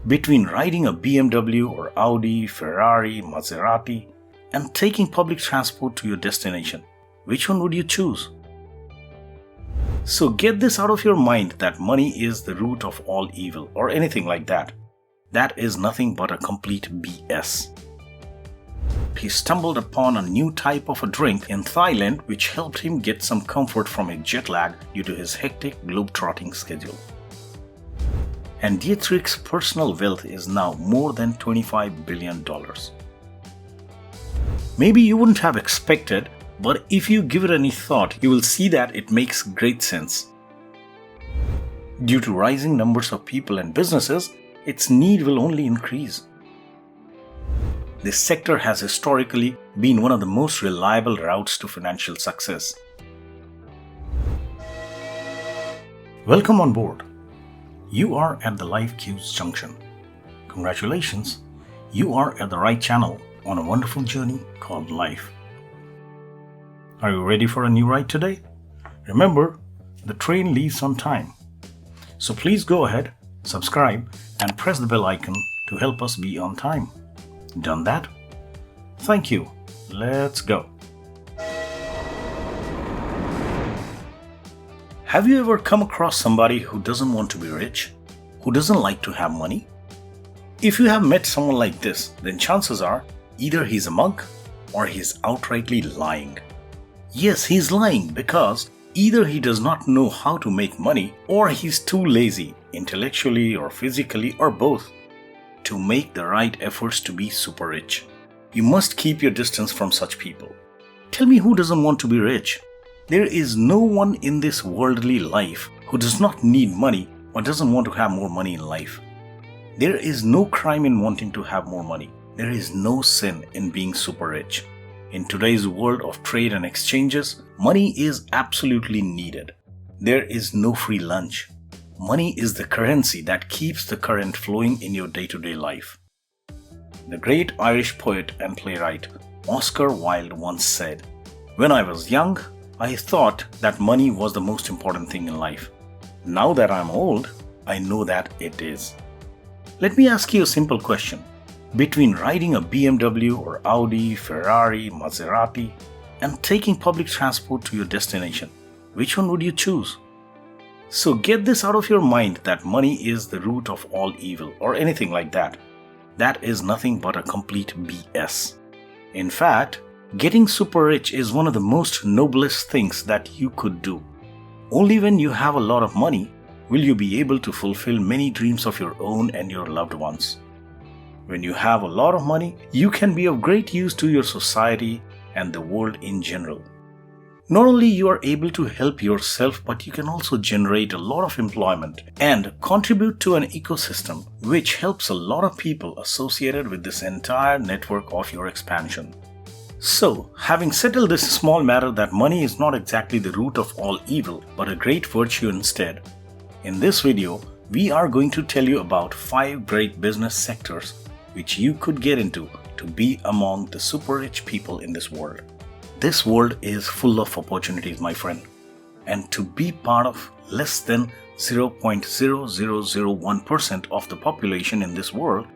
Between riding a BMW or Audi, Ferrari, Maserati, and taking public transport to your destination, which one would you choose? So get this out of your mind that money is the root of all evil or anything like that. That is nothing but a complete BS. He stumbled upon a new type of a drink in Thailand which helped him get some comfort from a jet lag due to his hectic globe-trotting schedule. And Dietrich's personal wealth is now more than $25 billion. Maybe you wouldn't have expected, but if you give it any thought, you will see that it makes great sense. Due to rising numbers of people and businesses, its need will only increase. This sector has historically been one of the most reliable routes to financial success. Welcome on board. You are at the Life Cues Junction. Congratulations, you are at the right channel on a wonderful journey called life. Are you ready for a new ride today? Remember, the train leaves on time. So please go ahead, subscribe, and press the bell icon to help us be on time. Done that? Thank you. Let's go. Have you ever come across somebody who doesn't want to be rich? Who doesn't like to have money? If you have met someone like this, then chances are either he's a monk or he's outrightly lying. Yes, he's lying because either he does not know how to make money or he's too lazy, intellectually or physically or both, to make the right efforts to be super rich. You must keep your distance from such people. Tell me who doesn't want to be rich? There is no one in this worldly life who does not need money or doesn't want to have more money in life. There is no crime in wanting to have more money. There is no sin in being super rich. In today's world of trade and exchanges, money is absolutely needed. There is no free lunch. Money is the currency that keeps the current flowing in your day-to-day life. The great Irish poet and playwright Oscar Wilde once said, "When I was young, I thought that money was the most important thing in life. Now that I'm old, I know that it is." Let me ask you a simple question. Between riding a BMW or Audi, Ferrari, Maserati, and taking public transport to your destination, which one would you choose? So get this out of your mind that money is the root of all evil or anything like that. That is nothing but a complete BS. In fact, getting super rich is one of the most noblest things that you could do. Only when you have a lot of money will you be able to fulfill many dreams of your own and your loved ones. When you have a lot of money, you can be of great use to your society and the world in general. Not only you are able to help yourself, but you can also generate a lot of employment and contribute to an ecosystem which helps a lot of people associated with this entire network of your expansion. So, having settled this small matter that money is not exactly the root of all evil, but a great virtue instead, in this video, we are going to tell you about 5 great business sectors which you could get into to be among the super rich people in this world. This world is full of opportunities, my friend, and to be part of less than 0.0001% of the population in this world,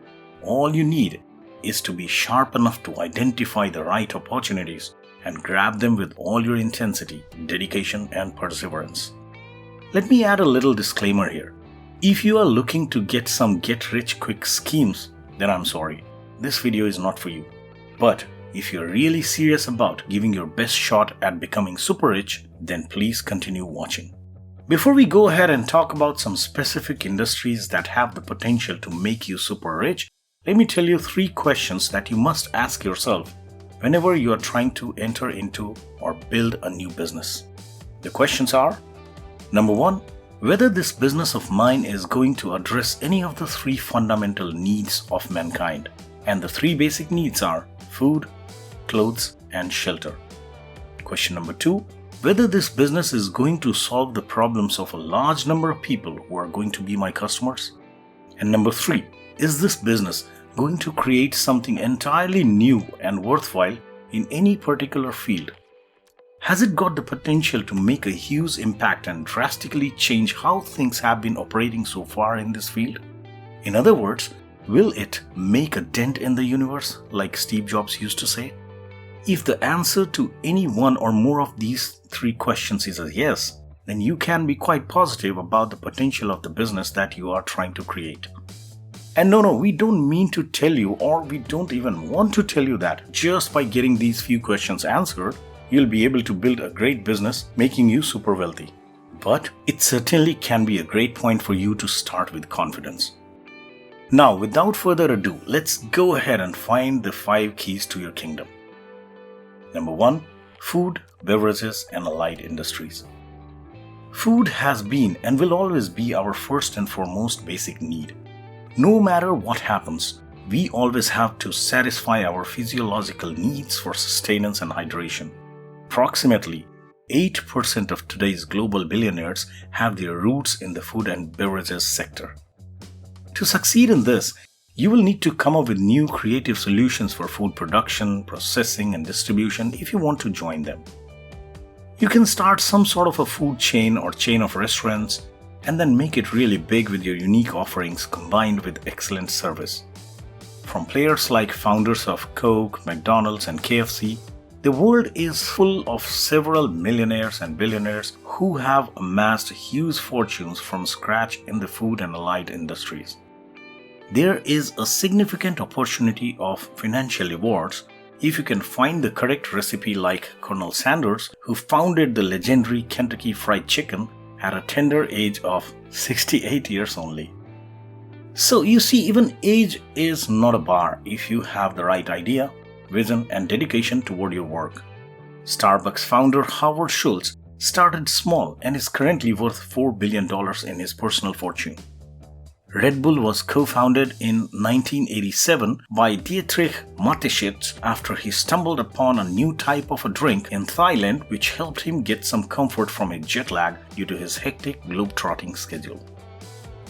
all you need is to be sharp enough to identify the right opportunities and grab them with all your intensity, dedication, and perseverance. Let me add a little disclaimer here. If you are looking to get some get-rich-quick schemes, then I'm sorry, this video is not for you. But if you're really serious about giving your best shot at becoming super rich, then please continue watching. Before we go ahead and talk about some specific industries that have the potential to make you super rich, let me tell you 3 questions that you must ask yourself whenever you are trying to enter into or build a new business. The questions are: Number 1, whether this business of mine is going to address any of the 3 fundamental needs of mankind. And the 3 basic needs are food, clothes, and shelter. Question number 2, whether this business is going to solve the problems of a large number of people who are going to be my customers. And number 3, is this business going to create something entirely new and worthwhile in any particular field? Has it got the potential to make a huge impact and drastically change how things have been operating so far in this field? In other words, will it make a dent in the universe, like Steve Jobs used to say? If the answer to any one or more of these three questions is a yes, then you can be quite positive about the potential of the business that you are trying to create. And no, we don't mean to tell you, or we don't even want to tell you that just by getting these few questions answered, you'll be able to build a great business, making you super wealthy. But it certainly can be a great point for you to start with confidence. Now, without further ado, let's go ahead and find the 5 keys to your kingdom. Number 1, food, beverages, and allied industries. Food has been and will always be our first and foremost basic need. No matter what happens, we always have to satisfy our physiological needs for sustenance and hydration. Approximately 8% of today's global billionaires have their roots in the food and beverages sector. To succeed in this, you will need to come up with new creative solutions for food production, processing, and distribution if you want to join them. You can start some sort of a food chain or chain of restaurants and then make it really big with your unique offerings combined with excellent service. From players like founders of Coke, McDonald's, and KFC, the world is full of several millionaires and billionaires who have amassed huge fortunes from scratch in the food and allied industries. There is a significant opportunity of financial rewards if you can find the correct recipe, like Colonel Sanders, who founded the legendary Kentucky Fried Chicken at a tender age of 68 years only. So you see, even age is not a bar if you have the right idea, vision, and dedication toward your work. Starbucks founder Howard Schultz started small and is currently worth $4 billion in his personal fortune. Red Bull was co-founded in 1987 by Dietrich Mateschitz after he stumbled upon a new type of a drink in Thailand which helped him get some comfort from a jet lag due to his hectic globe-trotting schedule.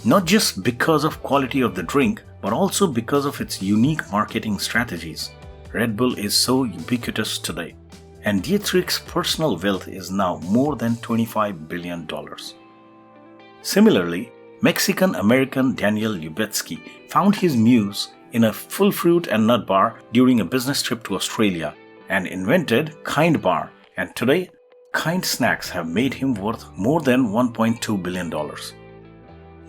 Not just because of quality of the drink, but also because of its unique marketing strategies. Red Bull is so ubiquitous today, and Dietrich's personal wealth is now more than $25 billion. Similarly, Mexican-American Daniel Lubetsky found his muse in a full fruit and nut bar during a business trip to Australia and invented Kind Bar, and today, Kind snacks have made him worth more than $1.2 billion.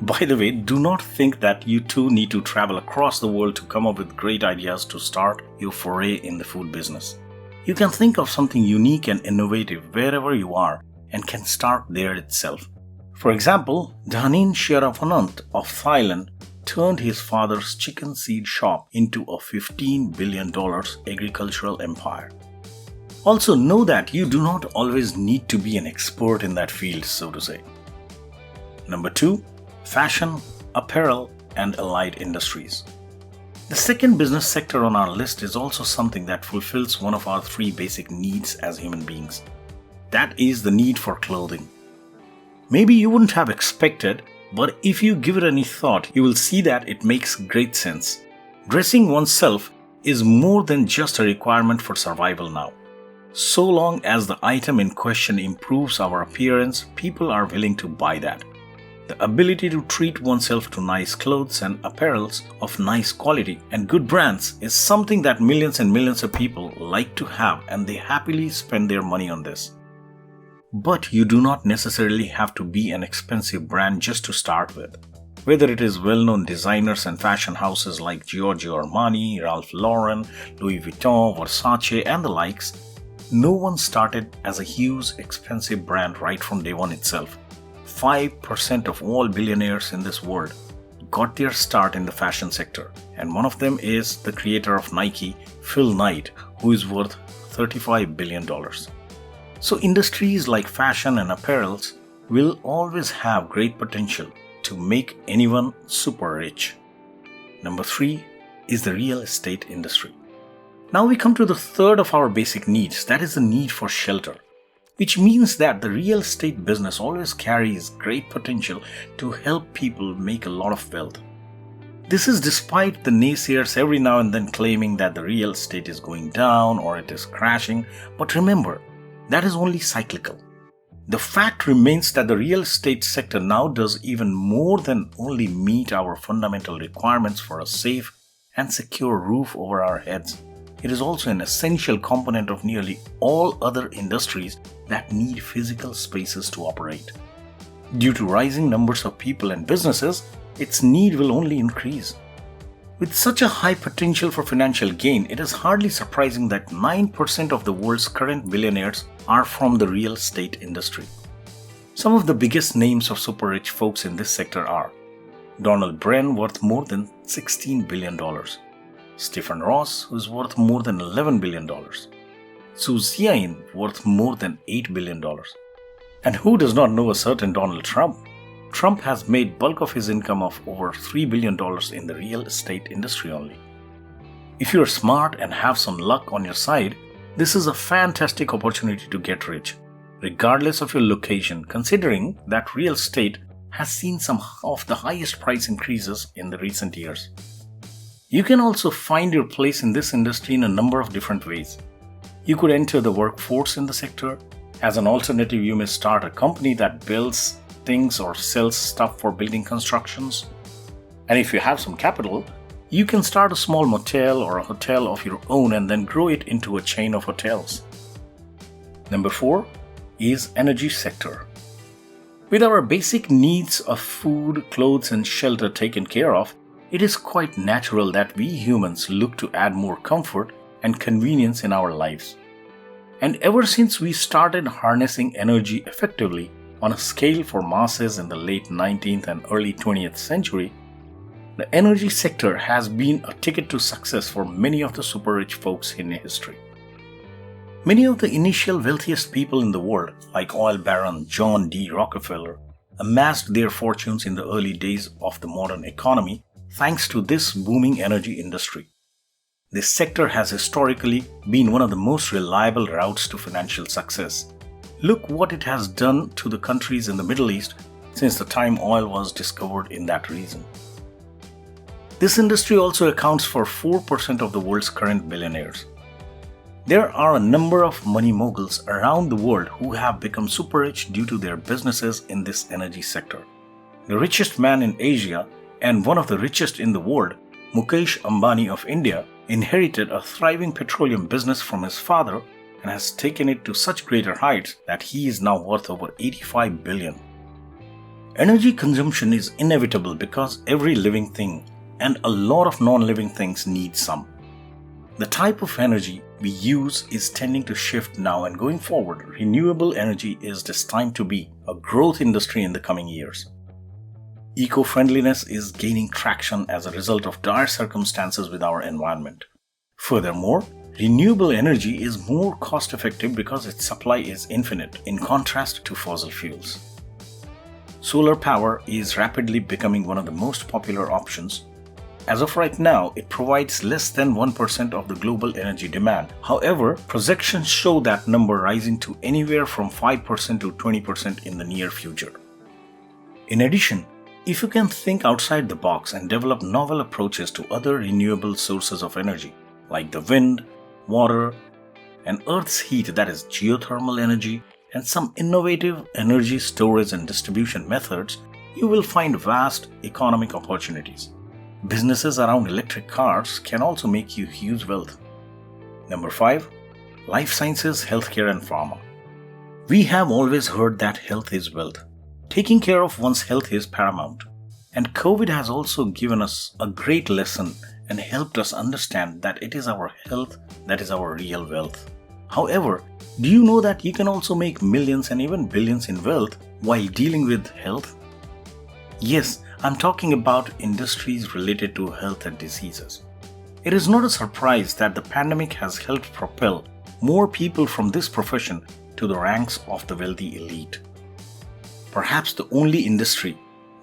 By the way, do not think that you too need to travel across the world to come up with great ideas to start your foray in the food business. You can think of something unique and innovative wherever you are and can start there itself. For example, Dhanin Sheravanan of Thailand turned his father's chicken seed shop into a $15 billion agricultural empire. Also, know that you do not always need to be an expert in that field, so to say. Number 2, fashion, apparel, and allied industries. The second business sector on our list is also something that fulfills one of our 3 basic needs as human beings. That is the need for clothing. Maybe you wouldn't have expected, but if you give it any thought, you will see that it makes great sense. Dressing oneself is more than just a requirement for survival now. So long as the item in question improves our appearance, people are willing to buy that. The ability to treat oneself to nice clothes and apparels of nice quality and good brands is something that millions and millions of people like to have, and they happily spend their money on this. But you do not necessarily have to be an expensive brand just to start with. Whether it is well-known designers and fashion houses like Giorgio Armani, Ralph Lauren, Louis Vuitton, Versace, and the likes, no one started as a huge, expensive brand right from day one itself. 5% of all billionaires in this world got their start in the fashion sector, and one of them is the creator of Nike, Phil Knight, who is worth $35 billion. So industries like fashion and apparels will always have great potential to make anyone super rich. Number 3 is the real estate industry. Now we come to the third of our basic needs, that is the need for shelter, which means that the real estate business always carries great potential to help people make a lot of wealth. This is despite the naysayers every now and then claiming that the real estate is going down or it is crashing, but remember, that is only cyclical. The fact remains that the real estate sector now does even more than only meet our fundamental requirements for a safe and secure roof over our heads. It is also an essential component of nearly all other industries that need physical spaces to operate. Due to rising numbers of people and businesses, its need will only increase. With such a high potential for financial gain, it is hardly surprising that 9% of the world's current billionaires are from the real estate industry. Some of the biggest names of super rich folks in this sector are Donald Bren, worth more than $16 billion. Stephen Ross, who is worth more than $11 billion. Su Xiaoyan, worth more than $8 billion. And who does not know a certain Donald Trump? Trump has made bulk of his income of over $3 billion in the real estate industry only. If you're smart and have some luck on your side, this is a fantastic opportunity to get rich, regardless of your location, considering that real estate has seen some of the highest price increases in the recent years. You can also find your place in this industry in a number of different ways. You could enter the workforce in the sector. As an alternative, you may start a company that builds things or sells stuff for building constructions. And if you have some capital, you can start a small motel or a hotel of your own and then grow it into a chain of hotels. Number 4 is energy sector. With our basic needs of food, clothes and shelter taken care of, it is quite natural that we humans look to add more comfort and convenience in our lives. And ever since we started harnessing energy effectively on a scale for masses in the late 19th and early 20th century, the energy sector has been a ticket to success for many of the super rich folks in history. Many of the initial wealthiest people in the world, like oil baron John D. Rockefeller, amassed their fortunes in the early days of the modern economy thanks to this booming energy industry. This sector has historically been one of the most reliable routes to financial success. Look what it has done to the countries in the Middle East since the time oil was discovered in that region. This industry also accounts for 4% of the world's current billionaires. There are a number of money moguls around the world who have become super rich due to their businesses in this energy sector. The richest man in Asia and one of the richest in the world, Mukesh Ambani of India, inherited a thriving petroleum business from his father and has taken it to such greater heights that he is now worth over $85 billion. Energy consumption is inevitable because every living thing and a lot of non-living things need some. The type of energy we use is tending to shift now, and going forward, renewable energy is destined to be a growth industry in the coming years. Eco-friendliness is gaining traction as a result of dire circumstances with our environment. Furthermore, renewable energy is more cost-effective because its supply is infinite, in contrast to fossil fuels. Solar power is rapidly becoming one of the most popular options. As of right now, it provides less than 1% of the global energy demand. However, projections show that number rising to anywhere from 5% to 20% in the near future. In addition, if you can think outside the box and develop novel approaches to other renewable sources of energy, like the wind, water, and Earth's heat, that is geothermal energy, and some innovative energy storage and distribution methods, you will find vast economic opportunities. Businesses around electric cars can also make you huge wealth. Number 5. Life sciences, healthcare and pharma. We have always heard that health is wealth. Taking care of one's health is paramount. And COVID has also given us a great lesson and helped us understand that it is our health that is our real wealth. However, do you know that you can also make millions and even billions in wealth while dealing with health? Yes, I'm talking about industries related to health and diseases. It is not a surprise that the pandemic has helped propel more people from this profession to the ranks of the wealthy elite. Perhaps the only industry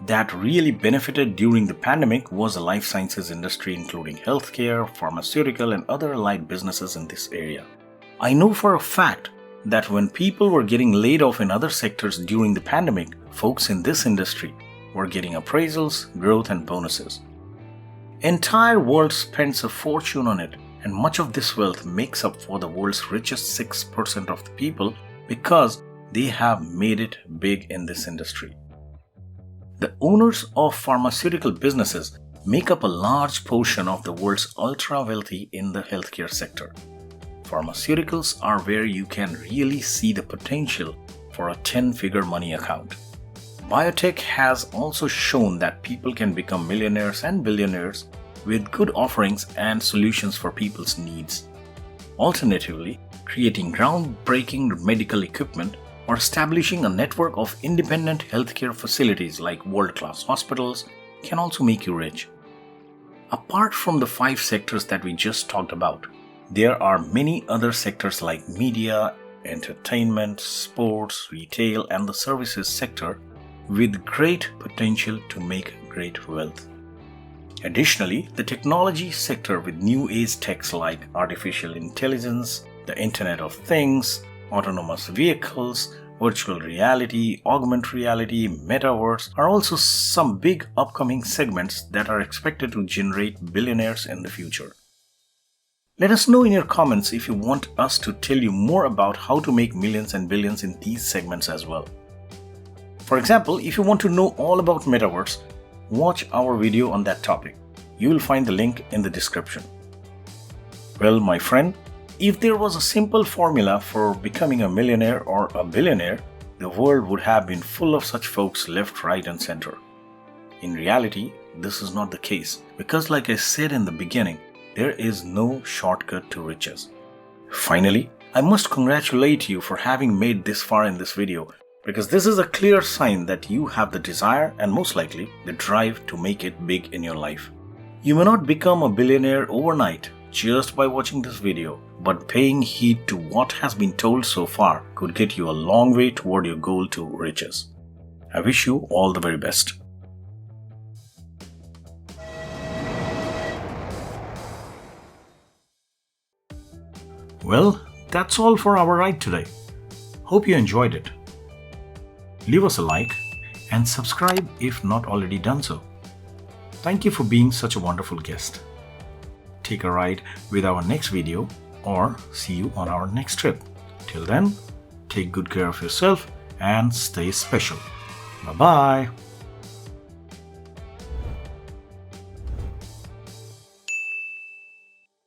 that really benefited during the pandemic was the life sciences industry, including healthcare, pharmaceutical, and other allied businesses in this area. I know for a fact that when people were getting laid off in other sectors during the pandemic, folks in this industry were getting appraisals, growth, and bonuses. Entire world spends a fortune on it, and much of this wealth makes up for the world's richest 6% of the people because they have made it big in this industry. The owners of pharmaceutical businesses make up a large portion of the world's ultra-wealthy in the healthcare sector. Pharmaceuticals are where you can really see the potential for a 10-figure money account. Biotech has also shown that people can become millionaires and billionaires with good offerings and solutions for people's needs. Alternatively, creating groundbreaking medical equipment or establishing a network of independent healthcare facilities like world-class hospitals can also make you rich. Apart from the 5 sectors that we just talked about, there are many other sectors like media, entertainment, sports, retail, and the services sector with great potential to make great wealth. Additionally, the technology sector with new age techs like artificial intelligence, the Internet of Things, autonomous vehicles, virtual reality, augmented reality, metaverse are also some big upcoming segments that are expected to generate billionaires in the future. Let us know in your comments if you want us to tell you more about how to make millions and billions in these segments as well. For example, if you want to know all about metaverse, watch our video on that topic. You will find the link in the description. Well, my friend, if there was a simple formula for becoming a millionaire or a billionaire, the world would have been full of such folks left, right, and center. In reality, this is not the case because, like I said in the beginning, there is no shortcut to riches. Finally, I must congratulate you for having made this far in this video because this is a clear sign that you have the desire and most likely the drive to make it big in your life. You may not become a billionaire overnight just by watching this video, but paying heed to what has been told so far could get you a long way toward your goal to riches. I wish you all the very best. Well, that's all for our ride today. Hope you enjoyed it. Leave us a like and subscribe if not already done so. Thank you for being such a wonderful guest. Take a ride with our next video or see you on our next trip. Till then, take good care of yourself and stay special. Bye-bye.